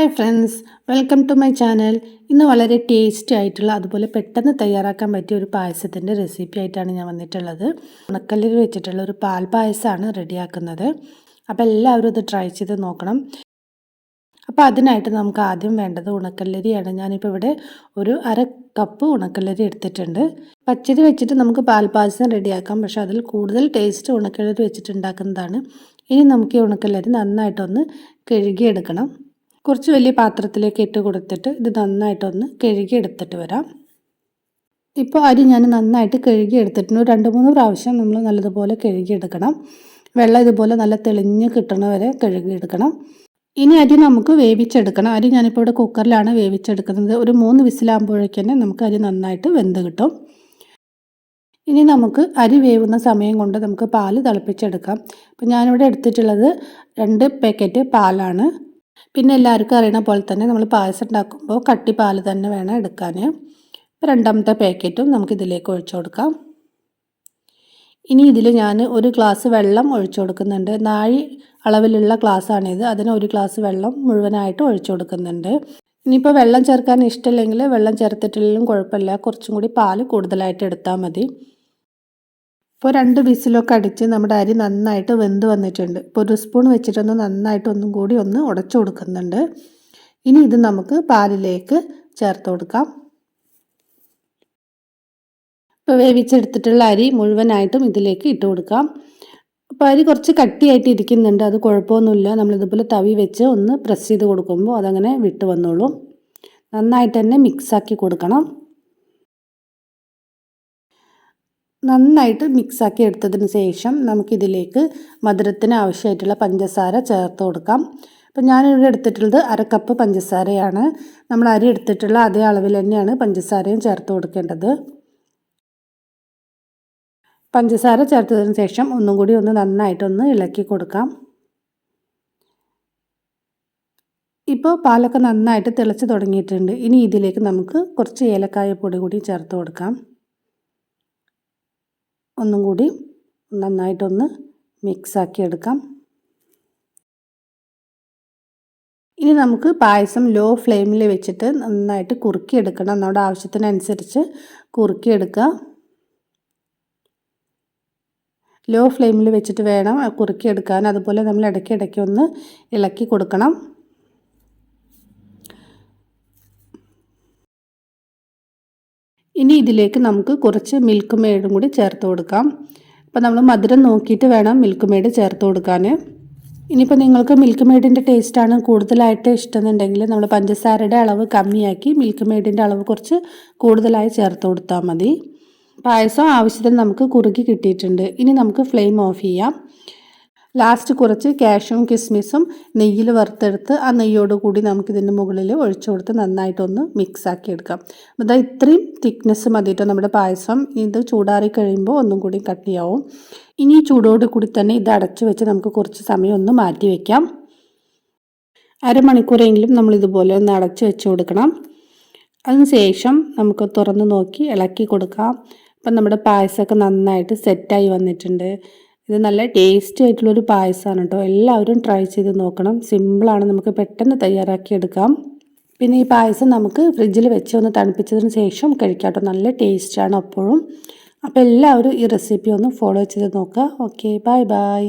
Hi friends, welcome to my channel. ഇന്ന് വളരെ tasty ആയിട്ടുള്ള അതുപോലെ പെട്ടെന്ന് തയ്യാറാക്കാൻ പറ്റിയ ഒരു പായസത്തിൻ്റെ റെസിപ്പി ആയിട്ടാണ് ഞാൻ വന്നിട്ടുള്ളത്. ഉണക്കല്ലിൽ വെച്ചിട്ടുള്ള ഒരു പാൽ പായസമാണ് റെഡിയാക്കുന്നത്. അപ്പോൾ എല്ലാവരും ഇത് ട്രൈ ചെയ്ത് നോക്കണം. അപ്പോൾ അതിനായിട്ട് നമുക്ക് ആദ്യം വേണ്ടത് ഉണക്കല്ലരിയാണ്. ഞാനിപ്പോൾ ഇവിടെ ഒരു അര കപ്പ് ഉണക്കല്ലരി എടുത്തിട്ടുണ്ട്. പച്ചരി വെച്ചിട്ട് നമുക്ക് പാൽ പായസം റെഡിയാക്കാം, പക്ഷേ അതിൽ കൂടുതൽ ടേസ്റ്റ് ഉണക്കല്ലരി വെച്ചിട്ട് ഉണ്ടാക്കുന്നതാണ്. ഇനി നമുക്ക് ഈ ഉണക്കല്ലരി നന്നായിട്ടൊന്ന് കഴുകിയെടുക്കണം. കുറച്ച് വലിയ പാത്രത്തിലേക്ക് ഇട്ട് കൊടുത്തിട്ട് ഇത് നന്നായിട്ടൊന്ന് കഴുകിയെടുത്തിട്ട് വരാം. ഇപ്പോൾ അരി ഞാൻ നന്നായിട്ട് കഴുകിയെടുത്തിട്ടുണ്ട്. 2-3 പ്രാവശ്യം നമ്മൾ നല്ലതുപോലെ കഴുകിയെടുക്കണം. വെള്ളം ഇതുപോലെ നല്ല തെളിഞ്ഞ് കിട്ടണ വരെ കഴുകിയെടുക്കണം. ഇനി അരി നമുക്ക് വേവിച്ചെടുക്കണം. അരി ഞാനിപ്പോൾ ഇവിടെ കുക്കറിലാണ് വേവിച്ചെടുക്കുന്നത്. ഒരു 3 വിസിലാകുമ്പോഴേക്ക് തന്നെ നമുക്ക് അരി നന്നായിട്ട് വെന്ത് കിട്ടും. ഇനി നമുക്ക് അരി വേവുന്ന സമയം കൊണ്ട് നമുക്ക് പാല് തിളപ്പിച്ചെടുക്കാം. അപ്പോൾ ഞാനിവിടെ എടുത്തിട്ടുള്ളത് 2 പാക്കറ്റ് പാലാണ്. പിന്നെ എല്ലാവർക്കും അറിയണ പോലെ തന്നെ നമ്മൾ പായസം ഉണ്ടാക്കുമ്പോൾ കട്ടി പാല് തന്നെ വേണം എടുക്കാൻ. ഇപ്പോൾ 2ാമത്തെ പാക്കറ്റും നമുക്കിതിലേക്ക് ഒഴിച്ചു കൊടുക്കാം. ഇനി ഇതിൽ ഞാൻ 1 ഗ്ലാസ് വെള്ളം ഒഴിച്ചു കൊടുക്കുന്നുണ്ട്. 4 അളവിലുള്ള ഗ്ലാസ്സാണിത്. അതിന് 1 ഗ്ലാസ് വെള്ളം മുഴുവനായിട്ട് ഒഴിച്ചു കൊടുക്കുന്നുണ്ട്. ഇനിയിപ്പോൾ വെള്ളം ചേർക്കാൻ ഇഷ്ടമില്ലെങ്കിൽ വെള്ളം ചേർത്തിട്ടില്ലെങ്കിലും കുഴപ്പമില്ല, കുറച്ചും കൂടി പാല് കൂടുതലായിട്ട് എടുത്താൽ മതി. ഇപ്പോൾ 2 വിസിലൊക്കെ അടിച്ച് നമ്മുടെ അരി നന്നായിട്ട് വെന്ത് വന്നിട്ടുണ്ട്. ഇപ്പോൾ 1 സ്പൂൺ വെച്ചിട്ടൊന്ന് നന്നായിട്ട് ഒന്നും കൂടി ഒന്ന് ഉടച്ചു കൊടുക്കുന്നുണ്ട്. ഇനി ഇത് നമുക്ക് പാലിലേക്ക് ചേർത്ത് കൊടുക്കാം. ഇപ്പോൾ വേവിച്ചെടുത്തിട്ടുള്ള അരി മുഴുവനായിട്ടും ഇതിലേക്ക് ഇട്ട് കൊടുക്കാം. അപ്പോൾ അരി കുറച്ച് കട്ടിയായിട്ട് ഇരിക്കുന്നുണ്ട്, അത് കുഴപ്പമൊന്നുമില്ല. നമ്മളിതുപോലെ തവി വെച്ച് ഒന്ന് പ്രസ് ചെയ്ത് കൊടുക്കുമ്പോൾ അതങ്ങനെ വിട്ട് വന്നോളും. നന്നായിട്ട് തന്നെ മിക്സാക്കി കൊടുക്കണം. നന്നായിട്ട് മിക്സാക്കി എടുത്തതിന് ശേഷം നമുക്കിതിലേക്ക് മധുരത്തിന് ആവശ്യമായിട്ടുള്ള പഞ്ചസാര ചേർത്ത് കൊടുക്കാം. അപ്പോൾ ഞാനിവിടെ എടുത്തിട്ടുള്ളത് അര കപ്പ് പഞ്ചസാരയാണ്. നമ്മൾ അരി എടുത്തിട്ടുള്ള അതേ അളവിൽ തന്നെയാണ് പഞ്ചസാരയും ചേർത്ത് കൊടുക്കേണ്ടത്. പഞ്ചസാര ചേർത്തതിന് ശേഷം ഒന്നും കൂടി ഒന്ന് നന്നായിട്ടൊന്ന് ഇളക്കി കൊടുക്കാം. ഇപ്പോൾ പാലൊക്കെ നന്നായിട്ട് തിളച്ച് തുടങ്ങിയിട്ടുണ്ട്. ഇനി ഇതിലേക്ക് നമുക്ക് കുറച്ച് ഏലക്കായ പൊടി കൂടി ചേർത്ത് കൊടുക്കാം. ഒന്നും കൂടി നന്നായിട്ടൊന്ന് മിക്സാക്കി എടുക്കാം. ഇനി നമുക്ക് പായസം ലോ ഫ്ലെയിമിൽ വെച്ചിട്ട് നന്നായിട്ട് കുറുക്കിയെടുക്കണം. നമ്മുടെ ആവശ്യത്തിനനുസരിച്ച് കുറുക്കിയെടുക്കുക. ലോ ഫ്ലെയിമിൽ വെച്ചിട്ട് വേണം കുറുക്കിയെടുക്കാൻ. അതുപോലെ നമ്മൾ ഇടയ്ക്കിടയ്ക്ക് ഒന്ന് ഇളക്കി കൊടുക്കണം. ഇനി ഇതിലേക്ക് നമുക്ക് കുറച്ച് മിൽക്ക് മെയ്ഡും കൂടി ചേർത്ത് കൊടുക്കാം. അപ്പോൾ നമ്മൾ മധുരം നോക്കിയിട്ട് വേണം മിൽക്ക് മെയ്ഡ് ചേർത്ത് കൊടുക്കാൻ. ഇനിയിപ്പോൾ നിങ്ങൾക്ക് മിൽക്ക് മെയ്ഡിൻ്റെ ടേസ്റ്റാണ് കൂടുതലായിട്ട് ഇഷ്ടമെന്നുണ്ടെങ്കിൽ നമ്മൾ പഞ്ചസാരയുടെ അളവ് കമ്മിയാക്കി മിൽക്ക് മെയ്ഡിൻ്റെ അളവ് കുറച്ച് കൂടുതലായി ചേർത്ത് കൊടുത്താൽ മതി. പായസം ആവശ്യത്തിന് നമുക്ക് കുറുകി കിട്ടിയിട്ടുണ്ട്. ഇനി നമുക്ക് ഫ്ലെയിം ഓഫ് ചെയ്യാം. ലാസ്റ്റ് കുറച്ച് കാഷ്യൂം കിസ്മിസും നെയ്യിൽ വറുത്തെടുത്ത് ആ നെയ്യോട് കൂടി നമുക്കിതിൻ്റെ മുകളിൽ ഒഴിച്ചു കൊടുത്ത് നന്നായിട്ടൊന്ന് മിക്സാക്കി എടുക്കാം. അപ്പോൾ ഇത്രയും തിക്നെസ് മതിയിട്ട് നമ്മുടെ പായസം. ഇത് ചൂടാറി കഴിയുമ്പോൾ ഒന്നും കൂടി കട്ടിയാവും. ഇനി ഈ ചൂടോട് കൂടി തന്നെ ഇത് അടച്ചു വെച്ച് നമുക്ക് കുറച്ച് സമയം ഒന്ന് മാറ്റി വയ്ക്കാം. അരമണിക്കൂറെങ്കിലും നമ്മളിതുപോലെ ഒന്ന് അടച്ചു വെച്ച് കൊടുക്കണം. അതിനുശേഷം നമുക്ക് തുറന്ന് നോക്കി ഇളക്കി കൊടുക്കാം. അപ്പം നമ്മുടെ പായസമൊക്കെ നന്നായിട്ട് സെറ്റായി വന്നിട്ടുണ്ട്. ഇത് നല്ല ടേസ്റ്റി ആയിട്ടുള്ളൊരു പായസമാണ് കേട്ടോ. എല്ലാവരും ട്രൈ ചെയ്ത് നോക്കണം. സിമ്പിളാണ്, നമുക്ക് പെട്ടെന്ന് തയ്യാറാക്കിയെടുക്കാം. പിന്നെ ഈ പായസം നമുക്ക് ഫ്രിഡ്ജിൽ വെച്ച് ഒന്ന് തണുപ്പിച്ചതിന് ശേഷം കഴിക്കാം കേട്ടോ. നല്ല ടേസ്റ്റാണ് എപ്പോഴും. അപ്പോൾ എല്ലാവരും ഈ റെസിപ്പി ഒന്ന് ഫോളോ ചെയ്ത് നോക്കുക. Okay, bye bye.